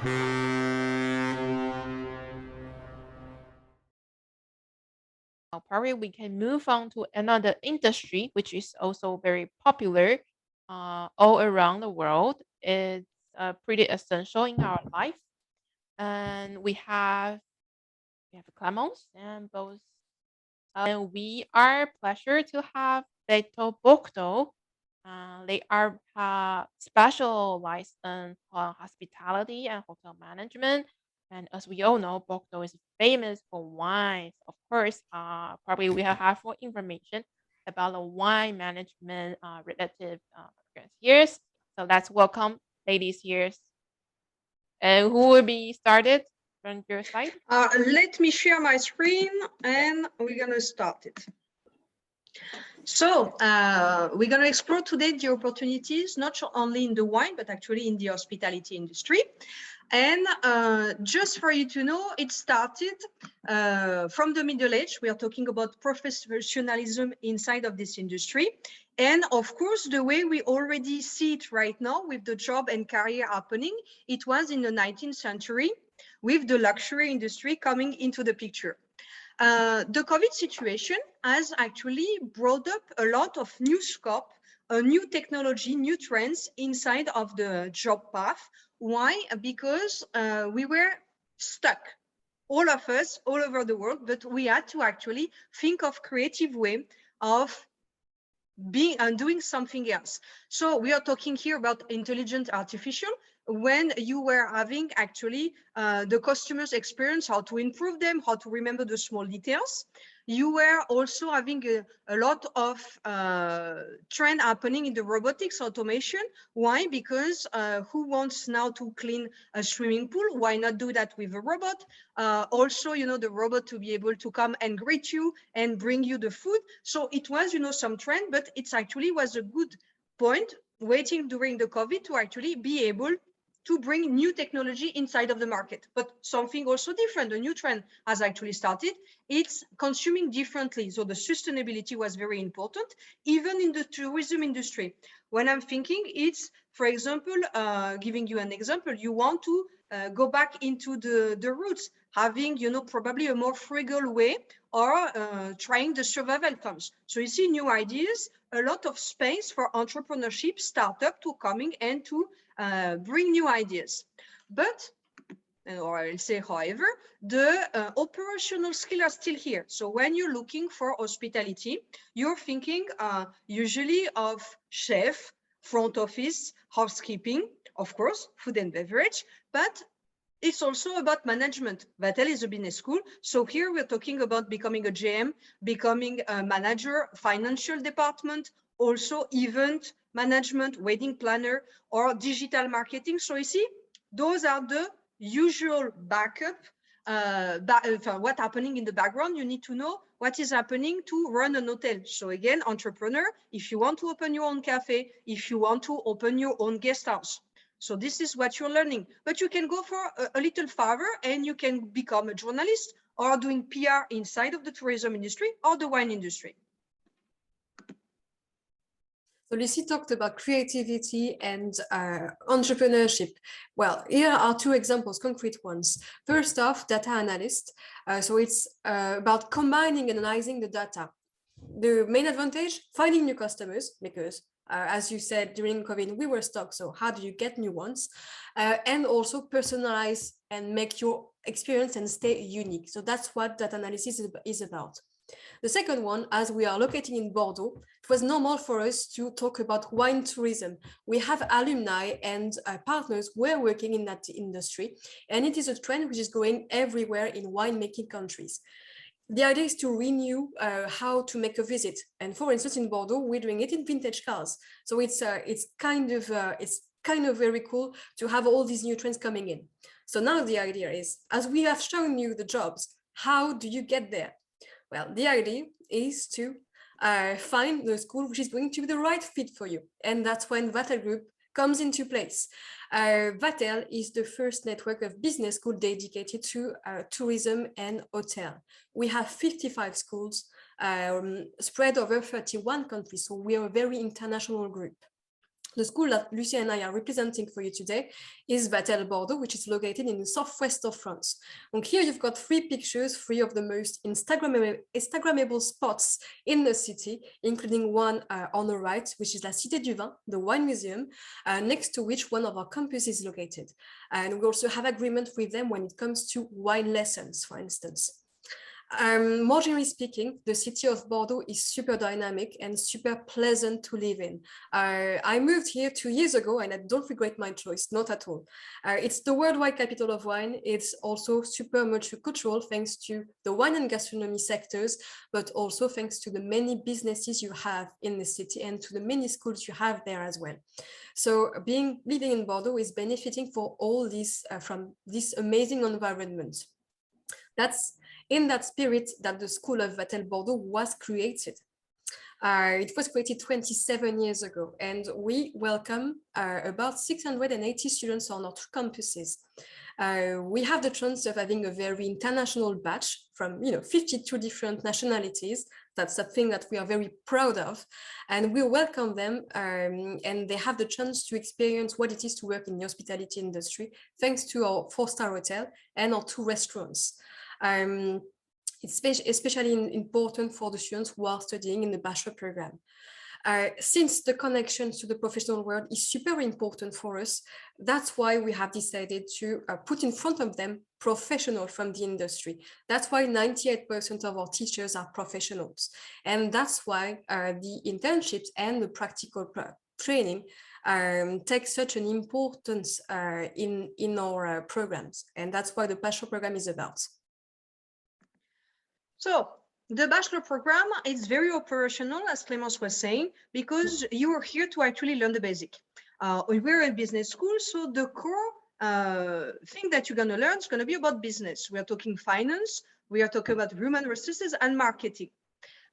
Now, probably we can move on to another industry, which is also very popular all around the world. It's pretty essential in our life. And we have Clémence and both. And we are pleasure to have Vatel Bordeaux. They are specialized in hospitality and hotel management. And as we all know, Bordeaux is famous for wines. Of course, probably we have more information about the wine management relative here. So let's welcome ladies here. And who will be started from your side? Let me share my screen and we're going to start it. So we're going to explore today the opportunities, not only in the wine, but actually in the hospitality industry. And just for you to know, it started from the Middle Age. We are talking about professionalism inside of this industry. And of course, the way we already see it right now with the job and career happening, it was in the 19th century with the luxury industry coming into the picture. The COVID situation has actually brought up a lot of new scope, new technology, new trends inside of the job path. Why? Because we were stuck, all of us, all over the world, but we had to actually think of creative way of being and doing something else. So we are talking here about intelligent artificial, when you were having actually the customer's experience, how to improve them, how to remember the small details. You were also having a lot of trend happening in the robotics automation. Why? Because who wants now to clean a swimming pool? Why not do that with a robot? Also, you know, the robot to be able to come and greet you and bring you the food. So it was, you know, some trend, but it's actually was a good point waiting during the COVID to actually be able to bring new technology inside of the market. But something also different, a new trend has actually started. It's consuming differently. So the sustainability was very important, even in the tourism industry. When I'm thinking, it's, for example, giving you an example, you want to go back into the roots, having, you know, probably a more frugal way, or trying the survival terms. So you see new ideas, a lot of space for entrepreneurship, startup to coming and to bring new ideas. But, or I'll say, however, the operational skills are still here. So when you're looking for hospitality, you're thinking usually of chef, front office, housekeeping, of course, food and beverage, but it's also about management. Vatel is a business school. So here we're talking about becoming a GM, becoming a manager, financial department, also event management, wedding planner, or digital marketing. So you see, those are the usual backup. What's happening in the background, you need to know what is happening to run an hotel. So again, entrepreneur, if you want to open your own cafe, if you want to open your own guest house. So this is what you're learning, but you can go for a little farther and you can become a journalist or doing PR inside of the tourism industry or the wine industry. So Lucie talked about creativity and entrepreneurship. Well, here are two examples, concrete ones. First off, data analyst. So it's about combining and analyzing the data. The main advantage, finding new customers, because as you said, during COVID, we were stuck. So how do you get new ones? And also personalize and make your experience and stay unique. So that's what data analysis is about. The second one, as we are located in Bordeaux, it was normal for us to talk about wine tourism. We have alumni and partners who are working in that industry, and it is a trend which is going everywhere in winemaking countries. The idea is to renew how to make a visit. And for instance, in Bordeaux, we're doing it in vintage cars. So it's kind of very cool to have all these new trends coming in. So now the idea is, as we have shown you the jobs, how do you get there? Well, the idea is to find the school which is going to be the right fit for you. And that's when Vatel Group comes into place. Vatel is the first network of business school dedicated to tourism and hotel. We have 55 schools spread over 31 countries, so we are a very international group. The school that Lucie and I are representing for you today is Vatel Bordeaux, which is located in the southwest of France. And here you've got 3 pictures, 3 of the most Instagrammable spots in the city, including one on the right, which is La Cité du Vin, the wine museum, next to which one of our campuses is located. And we also have agreement with them when it comes to wine lessons, for instance. More generally speaking, the city of Bordeaux is super dynamic and super pleasant to live in. I moved here 2 years ago and I don't regret my choice, not at all. It's the worldwide capital of wine. It's also super multicultural thanks to the wine and gastronomy sectors, but also thanks to the many businesses you have in the city and to the many schools you have there as well. So living in Bordeaux is benefiting for all this from this amazing environment. That's in that spirit that the School of Vatel Bordeaux was created. It was created 27 years ago, and we welcome about 680 students on our 2 campuses. We have the chance of having a very international batch from 52 different nationalities. That's something that we are very proud of, and we welcome them, and they have the chance to experience what it is to work in the hospitality industry thanks to our 4-star hotel and our 2 restaurants. It's especially important for the students who are studying in the bachelor program. Since the connection to the professional world is super important for us, that's why we have decided to put in front of them professionals from the industry. That's why 98% of our teachers are professionals. And that's why the internships and the practical training take such an importance in our programs. And that's what the bachelor program is about. So the bachelor program is very operational, as Clémence was saying, because you are here to actually learn the basic. We're a business school, so the core thing that you're going to learn is going to be about business. We are talking finance, we are talking about human resources and marketing.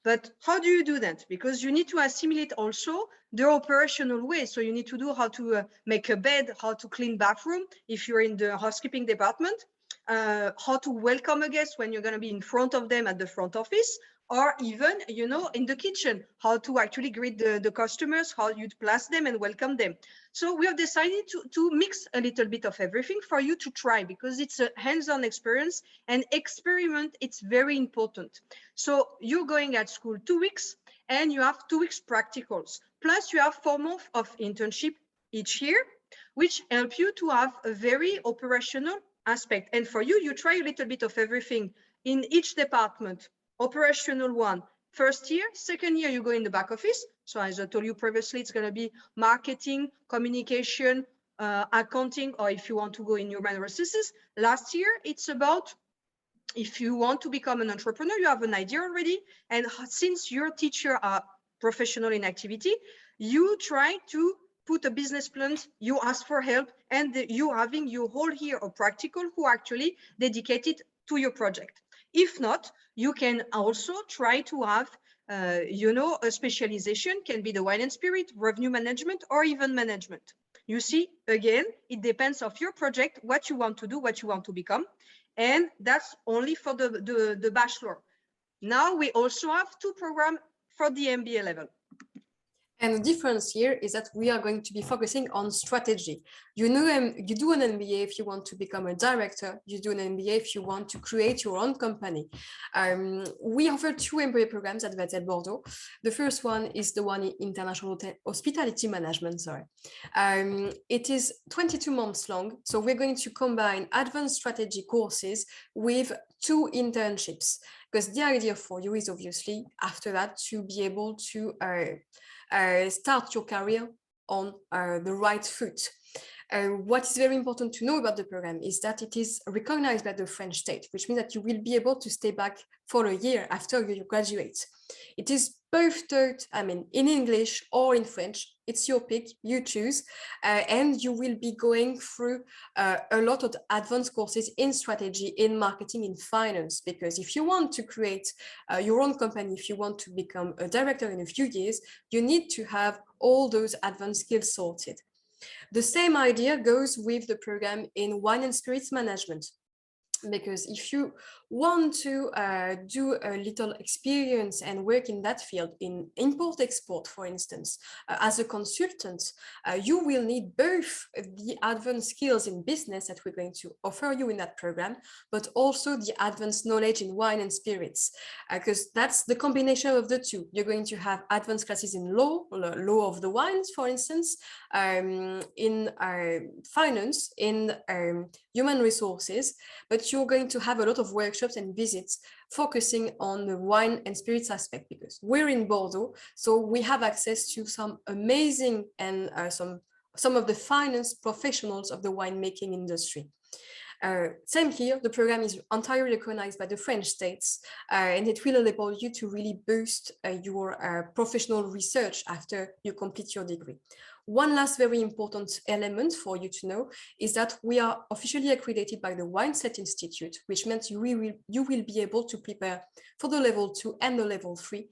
But how do you do that? Because you need to assimilate also the operational way. So you need to do how to make a bed, how to clean bathroom if you're in the housekeeping department. How to welcome a guest when you're going to be in front of them at the front office, or even, in the kitchen, how to actually greet the customers, how you place them and welcome them. So we have decided to mix a little bit of everything for you to try, because it's a hands-on experience, and experiment, it's very important. So you're going at school 2 weeks and you have 2 weeks practicals, plus you have 4 months of internship each year, which help you to have a very operational aspect. And for you, you try a little bit of everything in each department. Operational one, first year, second year, you go in the back office. So as I told you previously, it's going to be marketing, communication, accounting, or if you want to go in human resources. Last year, it's about if you want to become an entrepreneur, you have an idea already. And since your teacher are professional in activity, you try to put a business plan, you ask for help, and you having your whole year of practical who actually dedicated to your project. If not, you can also try to have, a specialization, can be the wine and spirit, revenue management, or even management. You see, again, it depends of your project, what you want to do, what you want to become. And that's only for the bachelor. Now we also have 2 programs for the MBA level. And the difference here is that we are going to be focusing on strategy. You do an MBA if you want to become a director. You do an MBA if you want to create your own company. We offer 2 MBA programs at Vatel Bordeaux. The first one is the one in International Hospitality Management. It is 22 months long. So we're going to combine advanced strategy courses with 2 internships, because the idea for you is obviously after that to be able to start your career on the right foot. What is very important to know about the program is that it is recognized by the French state, which means that you will be able to stay back for a year after you graduate. It is both taught, in English or in French. It's your pick, you choose, and you will be going through a lot of advanced courses in strategy, in marketing, in finance, because if you want to create your own company, if you want to become a director in a few years, you need to have all those advanced skills sorted. The same idea goes with the program in wine and spirits management, because if you want to do a little experience and work in that field, in import-export, for instance, as a consultant, you will need both the advanced skills in business that we're going to offer you in that program, but also the advanced knowledge in wine and spirits, because that's the combination of the two. You're going to have advanced classes in law of the wines, for instance, in finance, in human resources, but you're going to have a lot of workshops and visits focusing on the wine and spirits aspect, because we're in Bordeaux, so we have access to some amazing and some of the finance professionals of the winemaking industry. Same here, the program is entirely recognized by the French states, and it will enable you to really boost your professional research after you complete your degree. One last very important element for you to know is that we are officially accredited by the Wineset Institute, which means you will be able to prepare for the level 2 and the level 3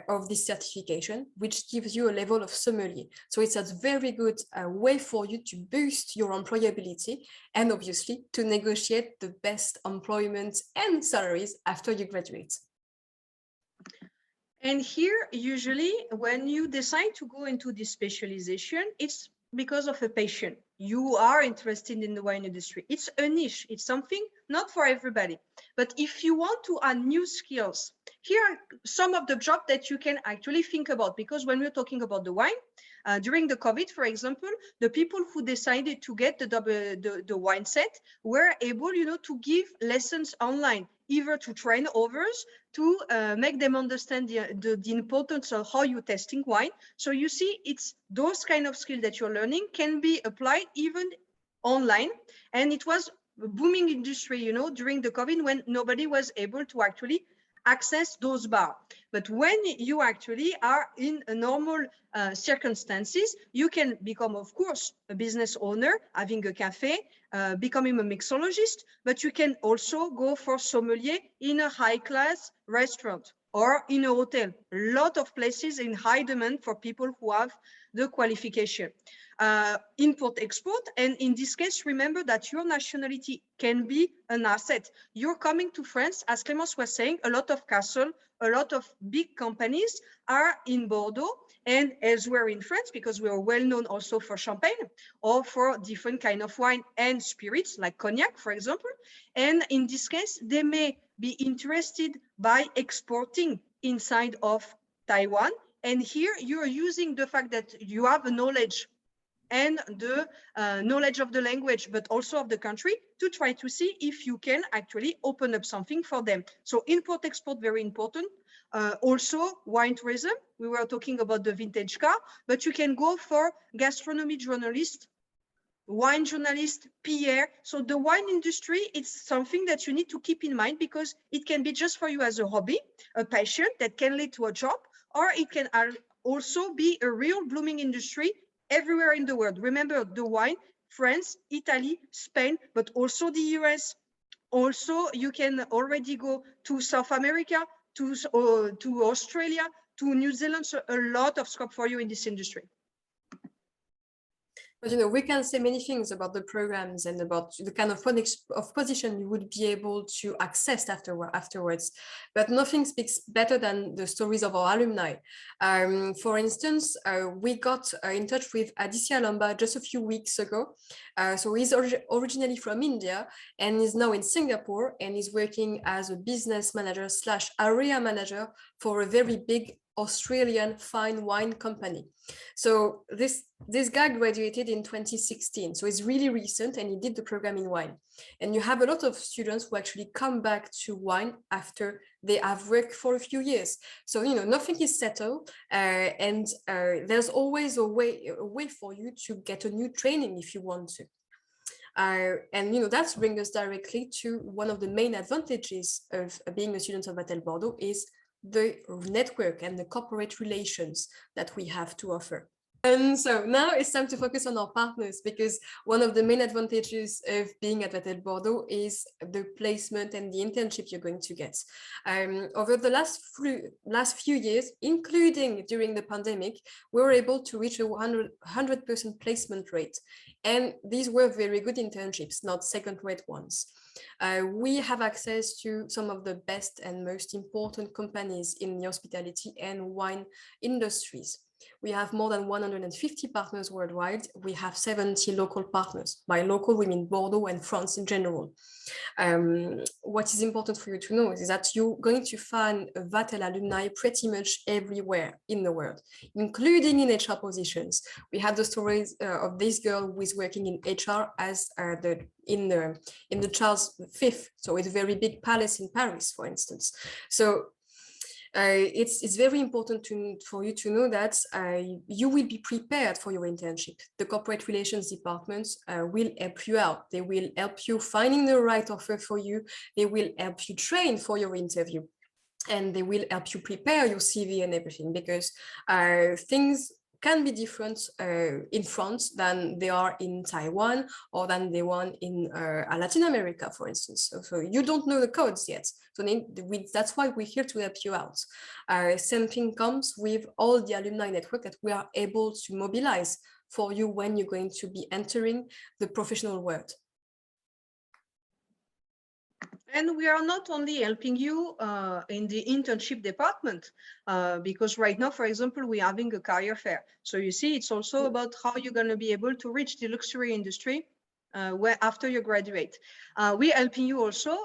of this certification, which gives you a level of sommelier. So it's a very good way for you to boost your employability and obviously to negotiate the best employment and salaries after you graduate. And here, usually, when you decide to go into this specialization, it's because of a passion. You are interested in the wine industry. It's a niche. It's something not for everybody. But if you want to add new skills, here are some of the jobs that you can actually think about. Because when we're talking about the wine, during the COVID, for example, the people who decided to get the wine set were able, to give lessons online, either to train others, to make them understand the importance of how you're testing wine. So you see, it's those kind of skills that you're learning can be applied even online. And it was a booming industry, during the COVID, when nobody was able to actually access those bars. But when you actually are in a normal circumstances, you can become, of course, a business owner, having a cafe, becoming a mixologist, but you can also go for sommelier in a high-class restaurant or in a hotel. A lot of places in high demand for people who have the qualification. Import-export, and in this case, remember that your nationality can be an asset. You're coming to France, as Clémence was saying, a lot of castles, a lot of big companies are in Bordeaux and elsewhere in France, because we are well known also for champagne or for different kind of wine and spirits like cognac, for example. And in this case, they may be interested by exporting inside of Taiwan. And here you're using the fact that you have a knowledge and the knowledge of the language, but also of the country, to try to see if you can actually open up something for them. So import-export, very important. Also wine tourism, we were talking about the vintage car, but you can go for gastronomy journalist, wine journalist, PR. So the wine industry, it's something that you need to keep in mind, because it can be just for you as a hobby, a passion that can lead to a job, or it can also be a real blooming industry everywhere in the world. Remember, the wine, France, Italy, Spain, but also the US. Also, you can already go to South America, to Australia, to New Zealand. So a lot of scope for you in this industry. But we can say many things about the programs and about the kind of position you would be able to access afterwards. But nothing speaks better than the stories of our alumni. For instance, we got in touch with Aditya Lamba just a few weeks ago. So he's originally from India and is now in Singapore, and is working as a business manager / area manager for a very big Australian fine wine company. So this guy graduated in 2016, so it's really recent, and he did the program in wine. And you have a lot of students who actually come back to wine after they have worked for a few years. So nothing is settled, and there's always a way for you to get a new training if you want to. And that brings us directly to one of the main advantages of being a student of Vatel Bordeaux, is the network and the corporate relations that we have to offer. And so now it's time to focus on our partners, because one of the main advantages of being at Vatel Bordeaux is the placement and the internship you're going to get. Over the last few years, including during the pandemic, we were able to reach a 100% placement rate. And these were very good internships, not second-rate ones. We have access to some of the best and most important companies in the hospitality and wine industries. We have more than 150 partners worldwide. We have 70 local partners. By local, we mean Bordeaux and France in general. What is important for you to know is that you're going to find Vatel alumni pretty much everywhere in the world, including in HR positions. We have the stories of this girl who is working in HR as in the Charles V, so it's a very big palace in Paris, for instance. So it's very important for you to know that you will be prepared for your internship. The corporate relations departments will help you out. They will help you finding the right offer for you. They will help you train for your interview. And they will help you prepare your CV and everything, because things can be different in France than they are in Taiwan or than they are in Latin America, for instance. So you don't know the codes yet. So that's why we're here to help you out. Same thing comes with all the alumni network that we are able to mobilize for you when you're going to be entering the professional world. And we are not only helping you in the internship department, because right now, for example, we're having a career fair. So you see, it's also about how you're going to be able to reach the luxury industry where after you graduate. We're helping you also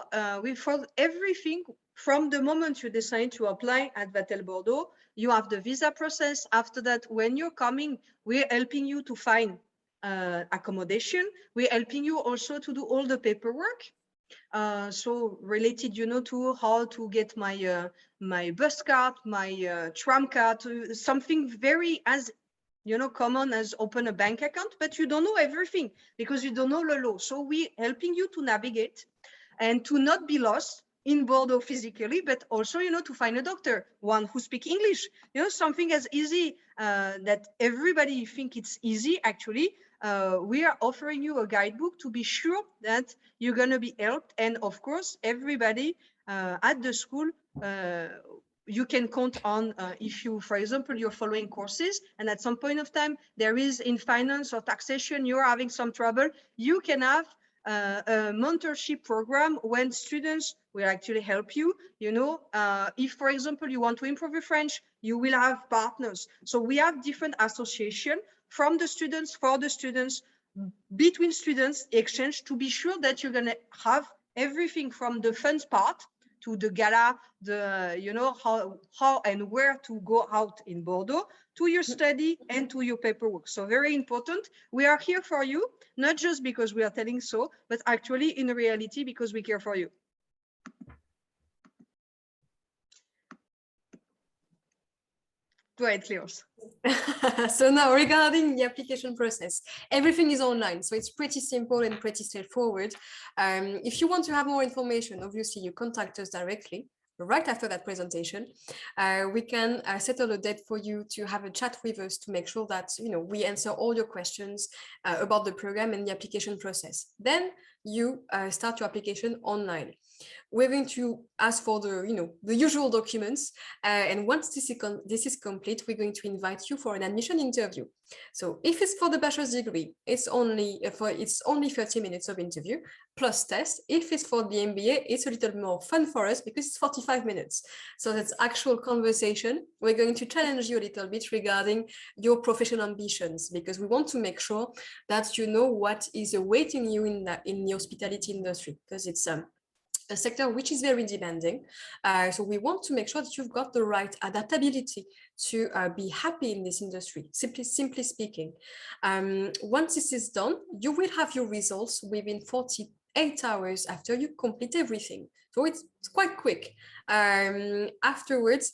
for everything from the moment you decide to apply at Vatel Bordeaux. You have the visa process. After that, when you're coming, we're helping you to find accommodation. We're helping you also to do all the paperwork. So related, to how to get my my bus card, my tram card, something very as common as open a bank account, but you don't know everything because you don't know the law. So we helping you to navigate and to not be lost in Bordeaux physically, but also to find a doctor, one who speaks English. Something as easy that everybody think it's easy. Actually, we are offering you a guidebook to be sure that you're going to be helped. And of course, everybody at the school, you can count on if you, for example, you're following courses and at some point of time there is in finance or taxation, you're having some trouble, you can have a mentorship program when students will actually help you. If, for example, you want to improve your French, you will have partners. So we have different associations from the students, for the students, between students, exchange to be sure that you're going to have everything from the fun part to the gala, how and where to go out in Bordeaux, to your study and to your paperwork. So very important. We are here for you, not just because we are telling so, but actually in reality because we care for you. Go ahead, Clémence. So now regarding the application process, everything is online, so it's pretty simple and pretty straightforward. If you want to have more information, obviously you contact us directly right after that presentation. We can settle a date for you to have a chat with us to make sure that we answer all your questions about the program and the application process. Then you start your application online. We're going to ask for the usual documents, and once this is complete, we're going to invite you for an admission interview. So if it's for the bachelor's degree, it's only 30 minutes of interview plus test. If it's for the MBA, it's a little more fun for us because it's 45 minutes. So that's actual conversation. We're going to challenge you a little bit regarding your professional ambitions, because we want to make sure that you know what is awaiting you in the hospitality industry, because it's a sector which is very demanding. So we want to make sure that you've got the right adaptability to be happy in this industry, simply speaking. Once this is done, you will have your results within 48 hours after you complete everything. So it's quite quick. Afterwards,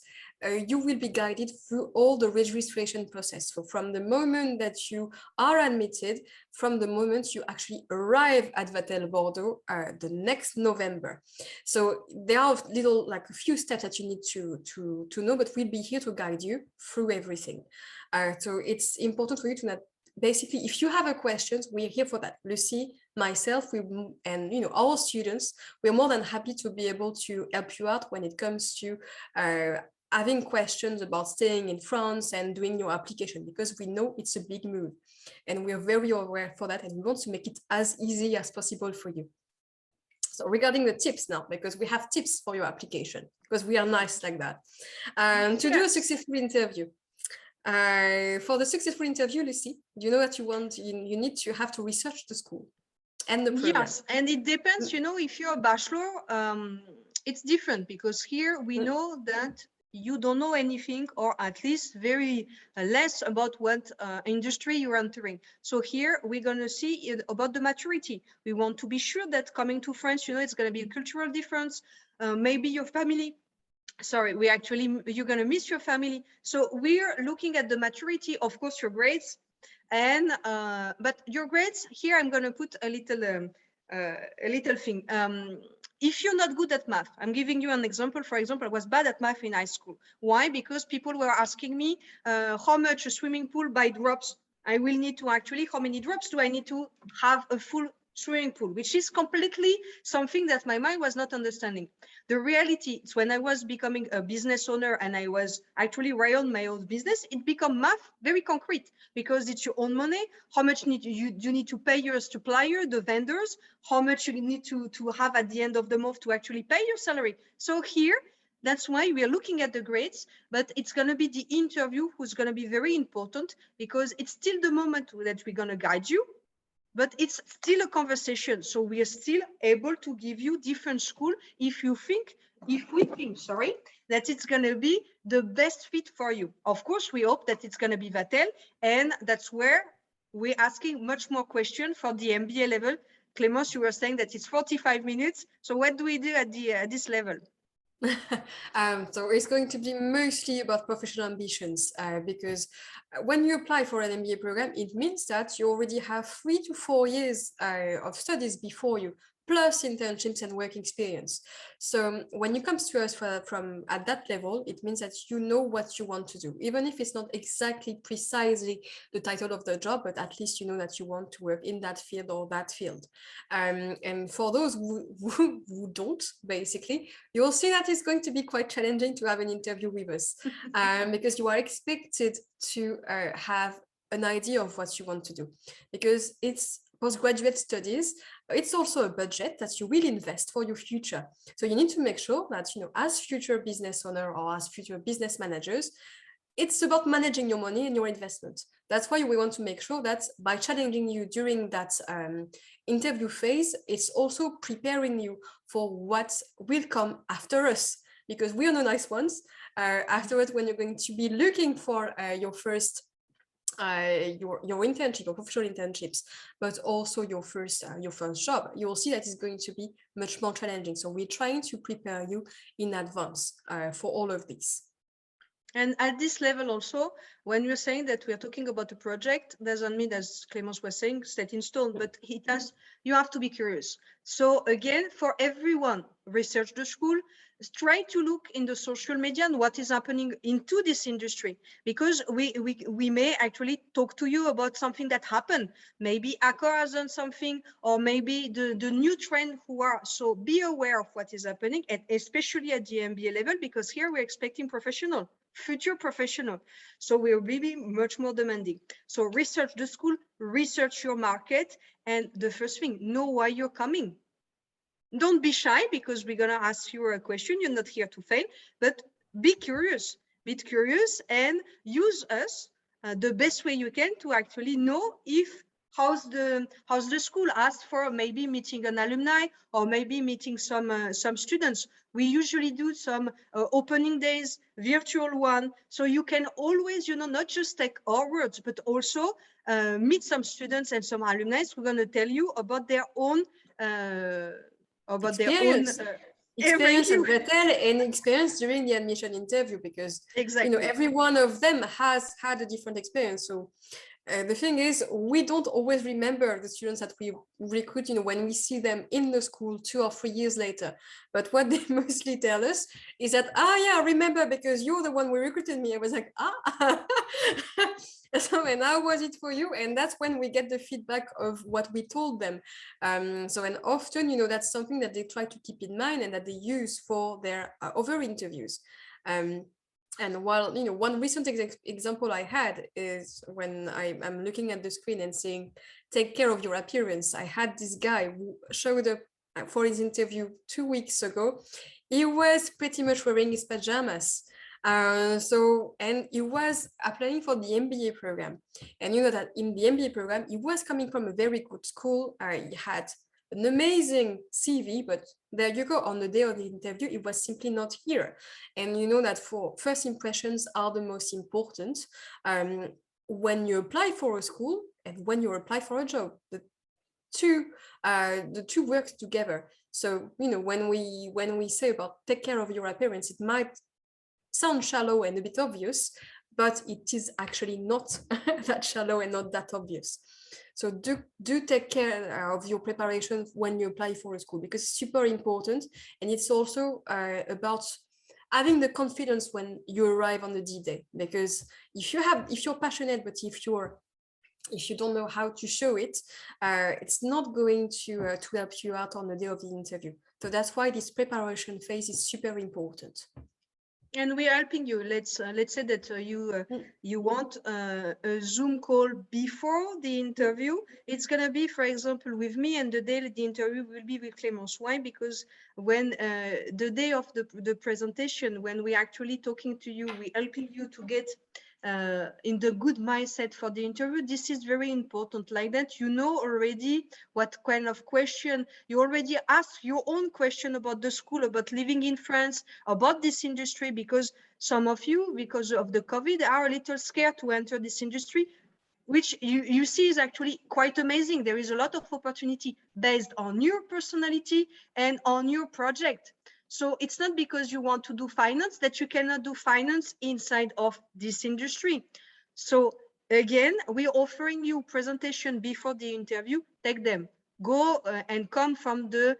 you will be guided through all the registration process. So from the moment that you are admitted, from the moment you actually arrive at Vatel Bordeaux the next November. So there are little, like a few steps that you need to know, but we'll be here to guide you through everything. So it's important for you to not, basically, if you have a questions, we're here for that. Lucie, myself, and our students, we're more than happy to be able to help you out when it comes to having questions about staying in France and doing your application, because we know it's a big move and we are very aware for that, and we want to make it as easy as possible for you. So regarding the tips now, because we have tips for your application, because we are nice like that. To do a successful interview. For the successful interview, Lucie, you know that you need to have to research the school and the program. Yes, and it depends, if you're a bachelor, it's different, because here we know that you don't know anything, or at least very less, about what industry you're entering. So here we're going to see about the maturity. We want to be sure that coming to France, it's going to be a cultural difference, maybe your family. Sorry, you're going to miss your family. So we're looking at the maturity, of course, your grades, and but your grades here, I'm going to put a little thing. If you're not good at math, I'm giving you an example. For example, I was bad at math in high school. Why? Because people were asking me how much a swimming pool by drops I will need to actually, how many drops do I need to have a full swimming pool, which is completely something that my mind was not understanding. The reality is, when I was becoming a business owner and I was actually run my own business, it became math very concrete, because it's your own money. How much you need to pay your supplier, the vendors, how much you need to have at the end of the month to actually pay your salary. So here, that's why we are looking at the grades, but it's going to be the interview who's going to be very important, because it's still the moment that we're going to guide you, but it's still a conversation. So we are still able to give you different school if we think, that it's going to be the best fit for you. Of course, we hope that it's going to be Vatel, and that's where we're asking much more questions for the MBA level. Clémence, you were saying that it's 45 minutes. So what do we do at this level? So it's going to be mostly about professional ambitions, because when you apply for an MBA program, it means that you already have 3 to 4 years of studies before you, plus internships and work experience. So when it comes to us from at that level, it means that you know what you want to do, even if it's not exactly precisely the title of the job, but at least you know that you want to work in that field or that field. And for those who don't, basically, you'll see that it's going to be quite challenging to have an interview with us, because you are expected to have an idea of what you want to do, because it's postgraduate studies. It's also a budget that you will invest for your future. So you need to make sure that, as future business owner or as future business managers, it's about managing your money and your investment. That's why we want to make sure that by challenging you during that interview phase, it's also preparing you for what will come after us, because we are the nice ones. Afterwards, when you're going to be looking for your first your internship or professional internships, but also your first job, you will see that it's going to be much more challenging. So we're trying to prepare you in advance for all of this. And at this level also, when you're saying that we are talking about a project, doesn't mean, as Clémence was saying, set in stone, but you have to be curious. So again, for everyone, research the school, try to look in the social media and what is happening into this industry, because we may actually talk to you about something that happened. Maybe Accor has done something, or maybe the new trend who are. So be aware of what is happening, and especially at the MBA level, because here we're expecting future professional. So we're really much more demanding. So research the school, research your market, and the first thing, know why you're coming. Don't be shy, because we're going to ask you a question. You're not here to fail, but be curious. Be curious and use us the best way you can to actually know how's the school. Ask for maybe meeting an alumni, or maybe meeting some students. We usually do some opening days, virtual one, so you can always, not just take our words, but also meet some students and some alumni who are going to tell you about their own experience at you. Vatel and experience during the admission interview, because Exactly. every one of them has had a different experience. So the thing is, we don't always remember the students that we recruit, when we see them in the school 2 or 3 years later. But what they mostly tell us is that, yeah, I remember because you're the one who recruited me. I was like, So, and how was it for you? And that's when we get the feedback of what we told them. So, and often, that's something that they try to keep in mind and that they use for their other interviews. And while, one recent example I had is when I'm looking at the screen and saying, take care of your appearance. I had this guy who showed up for his interview 2 weeks ago. He was pretty much wearing his pajamas. And he was applying for the MBA program. And that in the MBA program, he was coming from a very good school. He had an amazing CV, but there you go, on the day of the interview, it was simply not here. And that for first impressions are the most important when you apply for a school and when you apply for a job. The two work together. So when we say about take care of your appearance, it might sound shallow and a bit obvious, but it is actually not that shallow and not that obvious. So do take care of your preparation when you apply for a school, because it's super important. And it's also about having the confidence when you arrive on the D-Day, because if you're passionate, but if you don't know how to show it, it's not going to help you out on the day of the interview. So that's why this preparation phase is super important. And we are helping you. Let's say that you want a Zoom call before the interview. It's gonna be, for example, with me, and the day the interview will be with Clémence. Why? Because when the day of the presentation, when we're actually talking to you, we're helping you to get in the good mindset for the interview. This is very important. Like that, already what kind of question you already ask your own question about the school, about living in France, about this industry, because some of you, because of the COVID, are a little scared to enter this industry, which you see is actually quite amazing. There is a lot of opportunity based on your personality and on your project. So it's not because you want to do finance that you cannot do finance inside of this industry. So again, we're offering you presentation before the interview. Take them. Go and come from the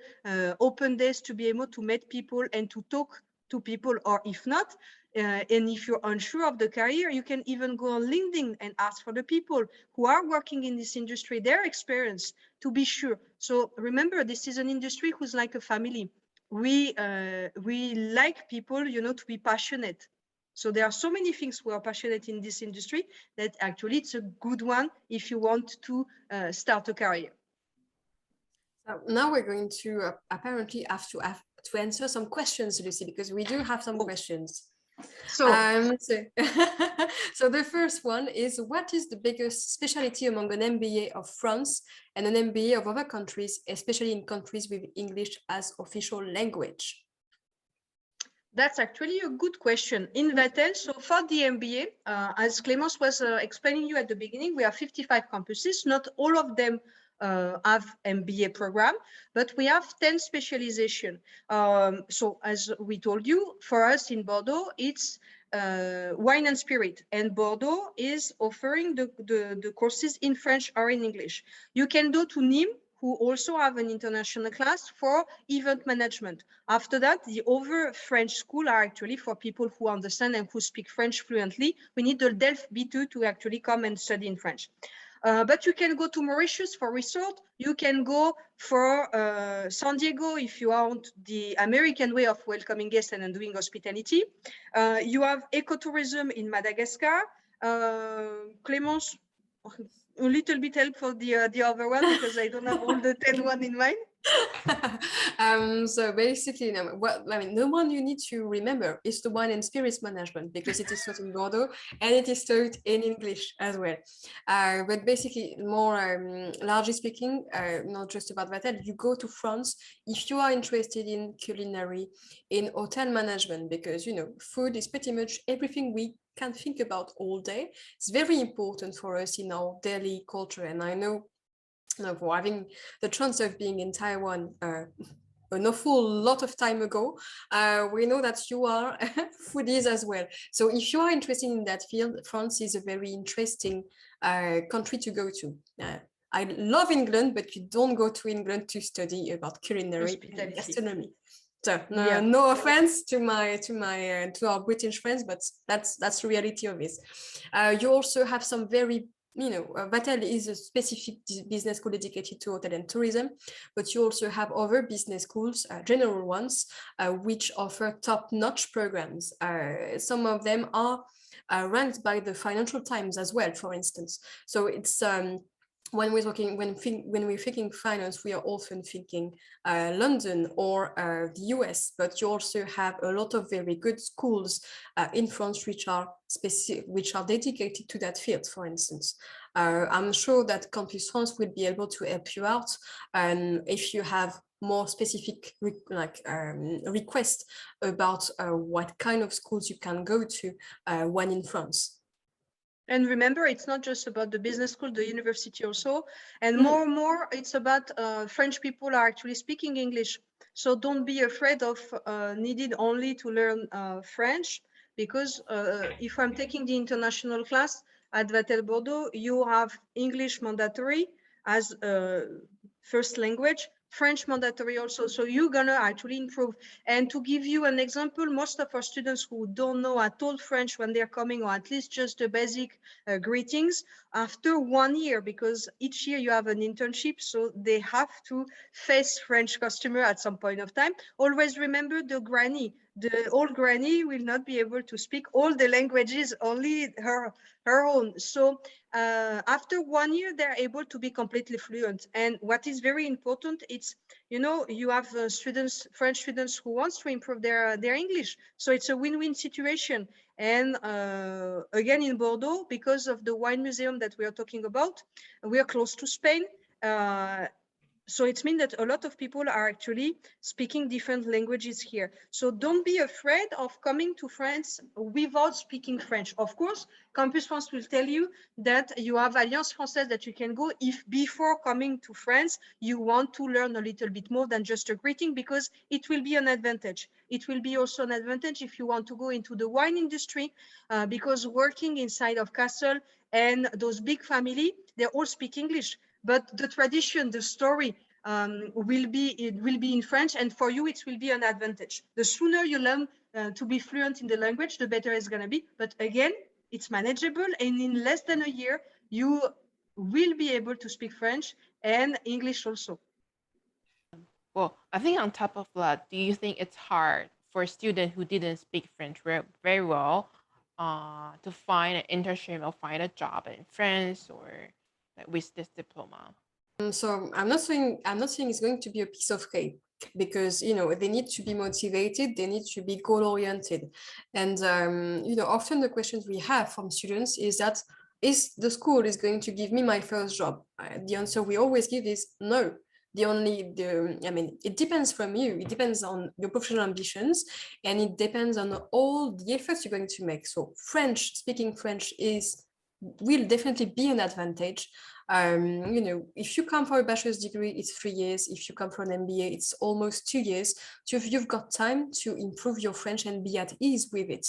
open days to be able to meet people and to talk to people, or if not, and if you're unsure of the career, you can even go on LinkedIn and ask for the people who are working in this industry, their experience, to be sure. So remember, this is an industry who's like a family. We like people, to be passionate. So there are so many things we are passionate in this industry that actually it's a good one if you want to start a career. So now we're going to apparently have to answer some questions, Lucie, because we do have some questions. So the first one is, what is the biggest specialty among an MBA of France and an MBA of other countries, especially in countries with English as official language? That's actually a good question. In Vatel, so for the MBA, as Clémence was explaining you at the beginning, we have 55 campuses. Not all of them have MBA program, but we have 10 specialization. So as we told you, for us in Bordeaux, it's wine and spirit, and Bordeaux is offering the courses in French or in English. You can go to Nîmes, who also have an international class for event management. After that, the other French school are actually for people who understand and who speak French fluently. We need the DELF B2 to actually come and study in French. But you can go to Mauritius for resort. You can go for San Diego if you want the American way of welcoming guests and doing hospitality. You have ecotourism in Madagascar. Clémence, a little bit help for the other one, because I don't have all the 10 one in mind. So basically, the one you need to remember is the wine and spirits management, because it is taught in Bordeaux and it is taught in English as well. But basically, more largely speaking, not just about Vatel, you go to France if you are interested in culinary, in hotel management, because food is pretty much everything we can think about all day. It's very important for us in our daily culture, and I know for having the chance of being in Taiwan a an awful lot of time ago. We know that you are foodies as well. So if you are interested in that field, France is a very interesting country to go to. I love England, but you don't go to England to study about culinary and gastronomy. So no offense to our British friends, but that's the reality of it. You also have some very, Vatel is a specific business school dedicated to hotel and tourism, but you also have other business schools, general ones, which offer top-notch programs. Some of them are ranked by the Financial Times as well, for instance. So it's when we're thinking finance, we are often thinking London or the US, but you also have a lot of very good schools in France which are dedicated to that field, for instance. I'm sure that Campus France will be able to help you out, and if you have more specific requests about what kind of schools you can go to when in France. And remember, it's not just about the business school, the university also. And more and more, it's about French people are actually speaking English. So don't be afraid of needed only to learn French, because if I'm taking the international class at Vatel Bordeaux, you have English mandatory as first language, French mandatory also. So you're gonna actually improve. And to give you an example, most of our students who don't know at all French when they're coming, or at least just the basic greetings, after 1 year, because each year you have an internship, so they have to face French customer at some point of time. Always remember the granny. The old granny will not be able to speak all the languages, only her own. So after 1 year, they're able to be completely fluent. And what is very important, it's, you have students, French students who wants to improve their English. So it's a win-win situation. And again, in Bordeaux, because of the wine museum that we are talking about, we are close to Spain. So it means that a lot of people are actually speaking different languages here. So don't be afraid of coming to France without speaking French. Of course, Campus France will tell you that you have Alliance Française that you can go if before coming to France, you want to learn a little bit more than just a greeting, because it will be an advantage. It will be also an advantage if you want to go into the wine industry, because working inside of Castle and those big family, they all speak English. But the tradition, the story will be in French, and for you it will be an advantage. The sooner you learn to be fluent in the language, the better it's going to be. But again, it's manageable, and in less than a year, you will be able to speak French and English also. Well, I think on top of that, do you think it's hard for a student who didn't speak French very well to find an internship or find a job in France or with this diploma? So I'm not saying it's going to be a piece of cake, because they need to be motivated, they need to be goal oriented, and often the questions we have from students is that, is the school is going to give me my first job? The answer we always give is no. It depends from you. It depends on your professional ambitions, and it depends on all the efforts you're going to make. So speaking French will definitely be an advantage. If you come for a bachelor's degree, it's 3 years. If you come for an MBA, it's almost 2 years. So you've got time to improve your French and be at ease with it.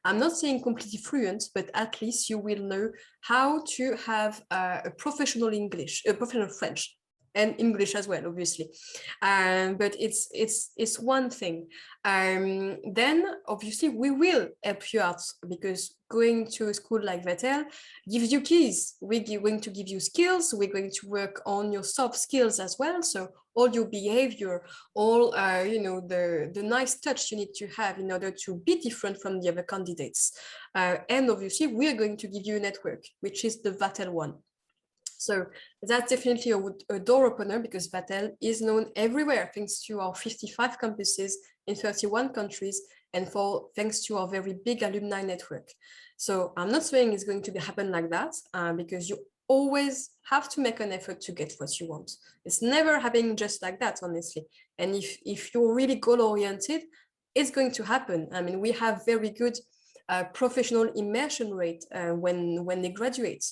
I'm not saying completely fluent, but at least you will know how to have a professional French. And English as well, obviously, but it's one thing. Then obviously we will help you out, because going to a school like Vatel gives you keys. We're going to give you skills. We're going to work on your soft skills as well. So all your behavior, all the nice touch you need to have in order to be different from the other candidates. And obviously we're going to give you a network, which is the Vatel one. So that's definitely a door opener, because Vatel is known everywhere thanks to our 55 campuses in 31 countries, and thanks to our very big alumni network. So I'm not saying it's going to happen like that, because you always have to make an effort to get what you want. It's never happening just like that, honestly. And if you're really goal-oriented, it's going to happen. I mean, we have very good professional immersion rate when they graduate.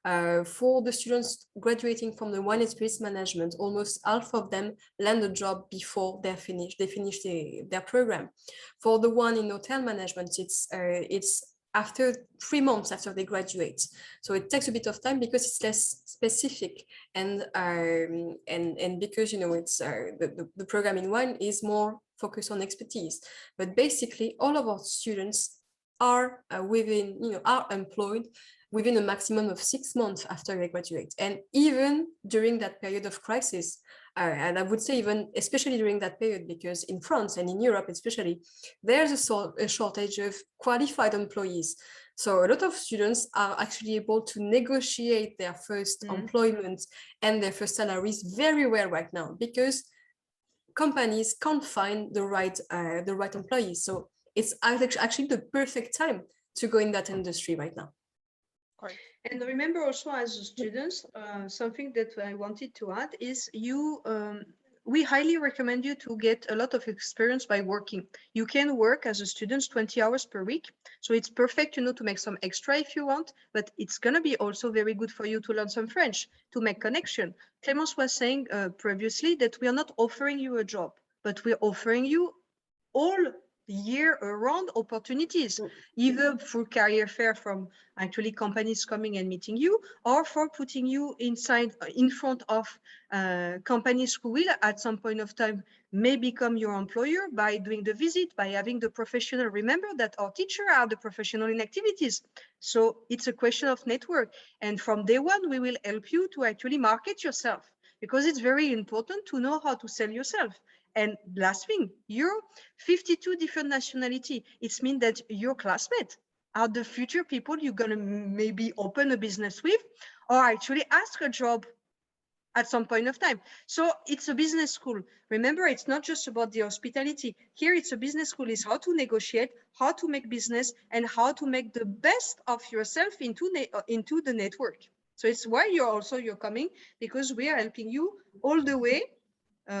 For the students graduating from the wine and spirits management, almost half of them land a job before they finish their program. For the one in hotel management, it's after 3 months after they graduate. So it takes a bit of time because it's less specific, and because it's the program in wine is more focused on expertise. But basically, all of our students are are employed within a maximum of 6 months after they graduate, and even during that period of crisis. And I would say even especially during that period, because in France and in Europe especially, there's a shortage of qualified employees. So a lot of students are actually able to negotiate their first employment and their first salaries very well right now, because companies can't find the right employees. So it's actually the perfect time to go in that industry right now. And remember also, as students, something that I wanted to add is we highly recommend you to get a lot of experience by working. You can work as a student 20 hours per week. So it's perfect, to make some extra if you want, but it's going to be also very good for you to learn some French, to make connection. Clémence was saying previously that we are not offering you a job, but we're offering you all year-round opportunities, either through career fair from actually companies coming and meeting you, or for putting you in front of companies who will at some point of time may become your employer by doing the visit, by having the professional. Remember that our teachers are the professional in activities. So it's a question of network. And from day one, we will help you to actually market yourself, because it's very important to know how to sell yourself. And last thing, you're 52 different nationality. It means that your classmates are the future people you're going to maybe open a business with, or actually ask a job at some point of time. So it's a business school. Remember, it's not just about the hospitality. Here, it's a business school. It's how to negotiate, how to make business, and how to make the best of yourself into the network. So it's why you're coming, because we are helping you all the way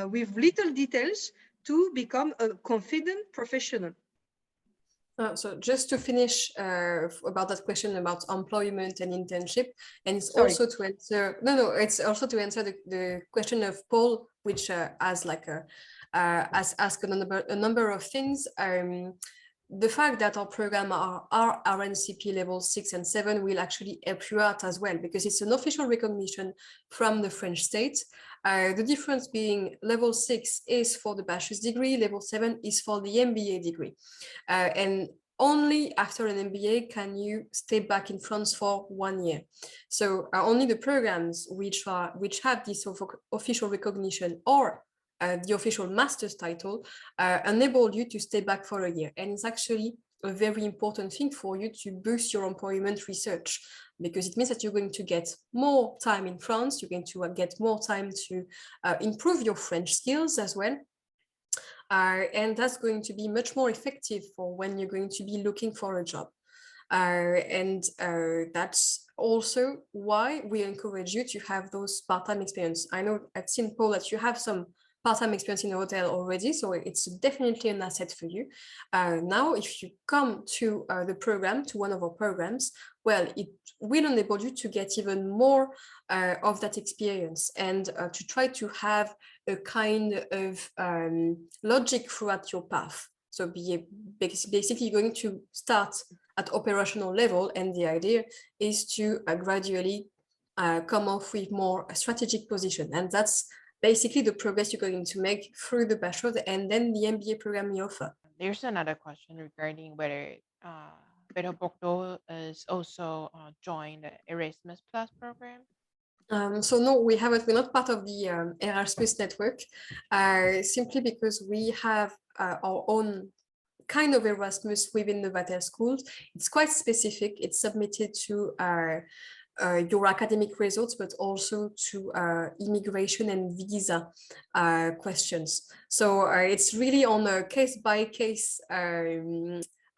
with little details to become a confident professional. So just to finish about that question about employment and internship, and it's also to answer it's also to answer the question of Paul, which has asked a number of things. The fact that our program are RNCP level 6 and 7 will actually help you out as well, because it's an official recognition from the French state. The difference being level 6 is for the bachelor's degree, level 7 is for the MBA degree. And only after an MBA can you stay back in France for 1 year. So only the programs which have this official recognition or the official master's title enable you to stay back for a year. And it's actually a very important thing for you to boost your employment research, because it means that you're going to get more time in France, you're going to get more time to improve your French skills as well. And that's going to be much more effective for when you're going to be looking for a job. And that's also why we encourage you to have those part-time experience. I know I've seen, Paul, that you have some part-time experience in a hotel already, so it's definitely an asset for you. Now, if you come to the program, to one of our programs, well, it will enable you to get even more of that experience, and to try to have a kind of logic throughout your path. So basically going to start at operational level, and the idea is to gradually come off with more strategic position, and that's basically the progress you're going to make through the bachelor and then the MBA program you offer. There's another question regarding whether Vatel Bordeaux is also joined the Erasmus Plus program. So no, we haven't. We're not part of the Erasmus network, simply because we have our own kind of Erasmus within the Vatel schools. It's quite specific. It's submitted to your academic results, but also to immigration and visa questions. So it's really on a case-by-case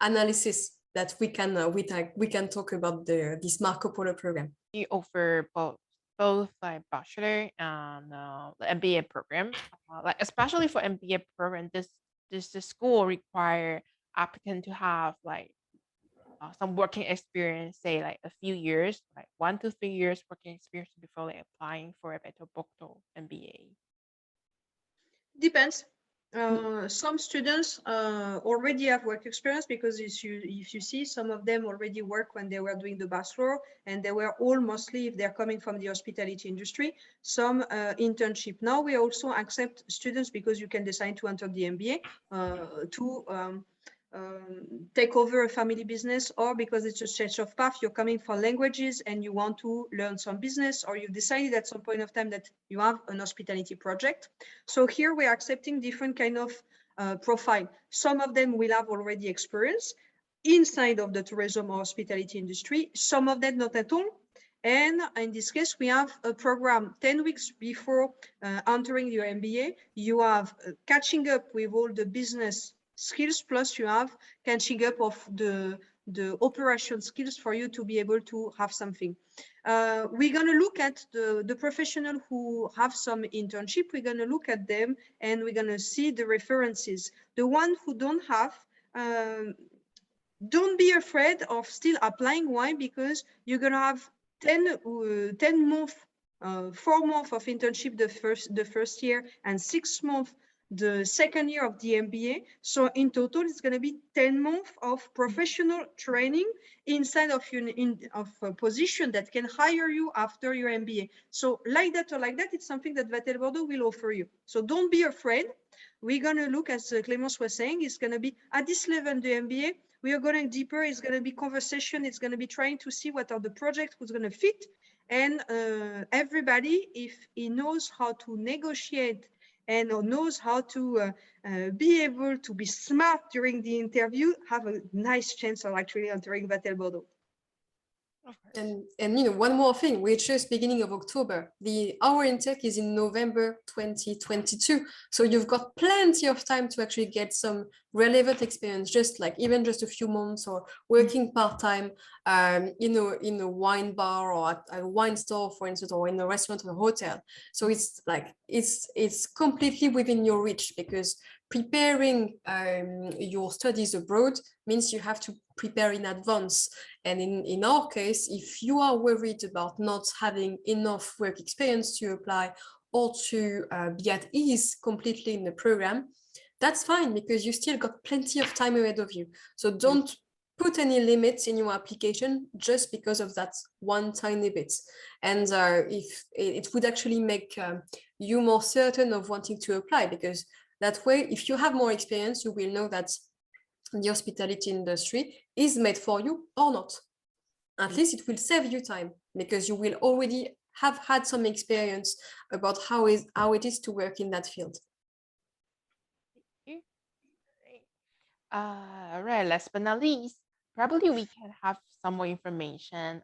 analysis that we can talk about this Marco Polo program. We offer both like bachelor and the MBA program. Like especially for MBA program, this the school require applicant to have like some working experience, say like a few years, like 1 to 3 years working experience before like applying for a Vatel Bordeaux MBA? Depends. Some students already have work experience, because if you see, some of them already work when they were doing the bachelor, and they were all mostly, if they're coming from the hospitality industry, some internship. Now we also accept students, because you can decide to enter the MBA to take over a family business, or because it's a change of path, you're coming for languages and you want to learn some business, or you've decided at some point of time that you have an hospitality project. So here we're accepting different kind of profile. Some of them will have already experience inside of the tourism or hospitality industry, some of them not at all. And in this case, we have a program 10 weeks before entering your MBA. You have catching up with all the business skills, plus you have catching up of the operation skills for you to be able to have something. We're going to look at the professional who have some internship. We're going to look at them, and we're going to see the references. The one who don't have, don't be afraid of still applying. Why? Because you're going to have 10 months, 4 months of internship the first year, and 6 months the second year of the MBA. So in total, it's going to be 10 months of professional training inside of a position that can hire you after your MBA. So like that or like that, it's something that Vatel Bordeaux will offer you. So don't be afraid. We're going to look, as Clémence was saying, it's going to be at this level, the MBA. We are going deeper. It's going to be conversation. It's going to be trying to see what are the projects, who's going to fit. And everybody, if he knows how to negotiate and knows how to be able to be smart during the interview, have a nice chance of actually entering Vatel Bordeaux. And you know, one more thing, we're just beginning of October. Our intake is in November 2022. So you've got plenty of time to actually get some relevant experience, just like even just a few months, or working part-time, you know, in a wine bar or at a wine store, for instance, or in a restaurant or a hotel. So it's like, it's completely within your reach, because preparing your studies abroad means you have to prepare in advance. And in our case, if you are worried about not having enough work experience to apply, or to be at ease completely in the program, that's fine, because you still got plenty of time ahead of you. So don't put any limits in your application just because of that one tiny bit. And if it would actually make you more certain of wanting to apply, because that way, if you have more experience, you will know that the hospitality industry is made for you or not. At least it will save you time, because you will already have had some experience about how it is to work in that field. Right, last but not least, probably we can have some more information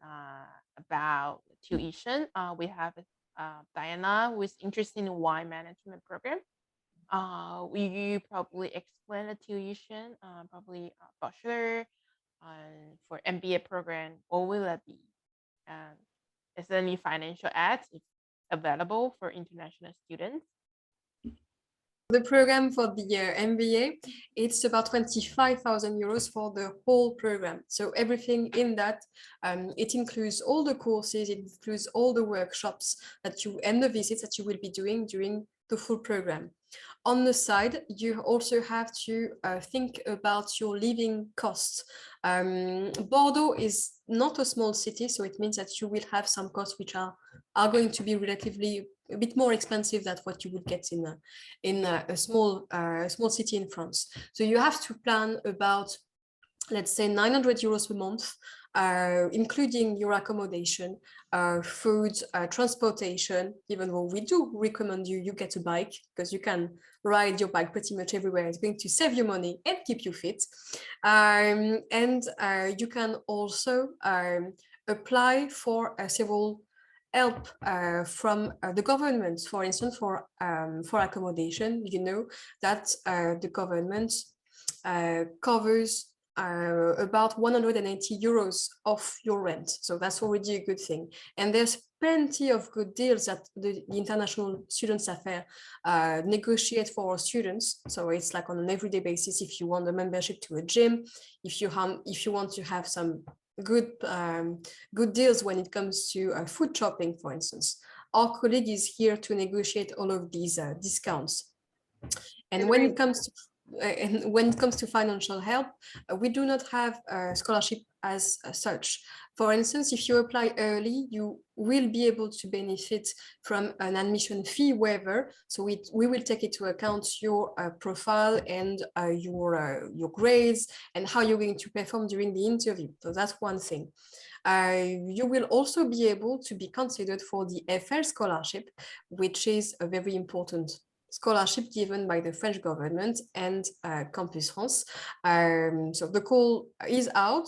about tuition. We have Diana, who is interested in wine management program. Will you probably explain the tuition, probably bachelor, for MBA program? What will that be? Is there any financial aids available for international students? The program for the MBA, it's about 25,000 euros for the whole program. So everything in that, it includes all the courses, it includes all the workshops that you and the visits that you will be doing during the full program. On the side, you also have to think about your living costs. Bordeaux is not a small city, so it means that you will have some costs which are going to be relatively a bit more expensive than what you would get in a small city in France. So you have to plan about, let's say, 900 euros per month, including your accommodation, food, transportation, even though we do recommend you get a bike, because you can ride your bike pretty much everywhere. It's going to save you money and keep you fit. And you can also apply for several help from the government, for instance, for accommodation. You know that the government covers about 180 euros off your rent. So that's already a good thing. And there's plenty of good deals that the International Students Affairs negotiate for our students. So it's like on an everyday basis. If you want a membership to a gym, if you want to have some good deals when it comes to food shopping, for instance, our colleague is here to negotiate all of these discounts. And when it comes to financial help, we do not have a scholarship as such. For instance, if you apply early, you will be able to benefit from an admission fee waiver. So we will take into account your profile and your grades and how you're going to perform during the interview. So that's one thing. You will also be able to be considered for the FL scholarship, which is a very important scholarship given by the French government and Campus France. So the call is out.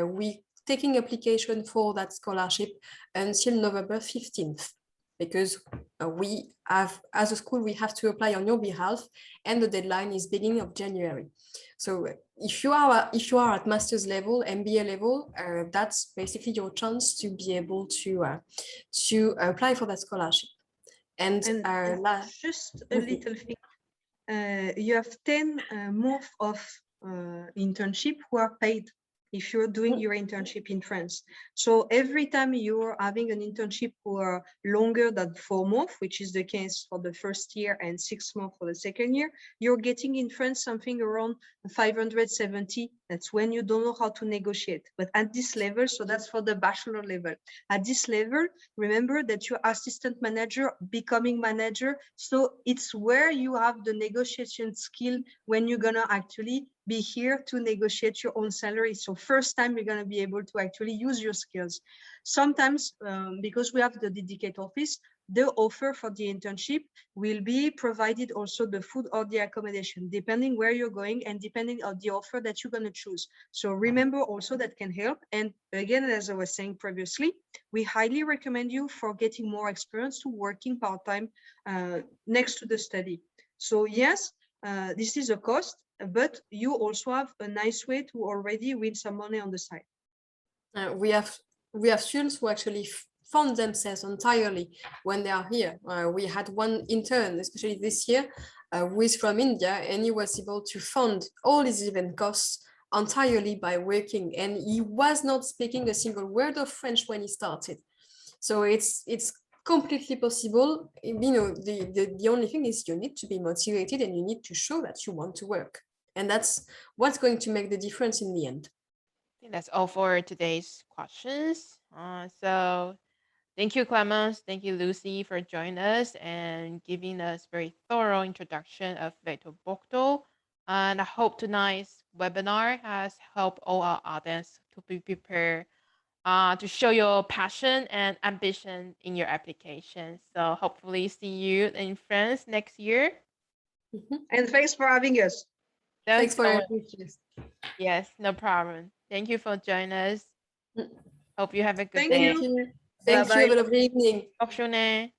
We taking application for that scholarship until November 15th, because we have, as a school, we have to apply on your behalf, and the deadline is beginning of January. So if you are at master's level, MBA level, that's basically your chance to be able to apply for that scholarship. And just a little thing, you have 10 months of internship who are paid if you're doing your internship in France. So every time you're having an internship for longer than 4 months, which is the case for the first year and 6 months for the second year, you're getting in France something around 570. That's when you don't know how to negotiate. But at this level, so that's for the bachelor level. At this level, remember that you're assistant manager, becoming manager. So it's where you have the negotiation skill when you're gonna actually be here to negotiate your own salary. So first time you're going to be able to actually use your skills. Sometimes, because we have the dedicated office, the offer for the internship will be provided also the food or the accommodation, depending where you're going and depending on the offer that you're going to choose. So remember also that can help. And again, as I was saying previously, we highly recommend you for getting more experience to working part-time next to the study. So yes, this is a cost, but you also have a nice way to already win some money on the side. We have students who actually fund themselves entirely when they are here. We had one intern, especially this year, who is from India, and he was able to fund all his event costs entirely by working, and he was not speaking a single word of French when he started. So it's completely possible. You know, the only thing is you need to be motivated and you need to show that you want to work. And that's what's going to make the difference in the end. I think that's all for today's questions. So thank you, Clémence. Thank you, Lucie, for joining us and giving us very thorough introduction of Vatel Bordeaux. And I hope tonight's webinar has helped all our audience to be prepared to show your passion and ambition in your application. So hopefully see you in France next year. And thanks for having us. Thanks for having us. Yes, no problem. Thank you for joining us. Hope you have a good Thank day. you. Thank you. Have a lovely evening. Bonne journée.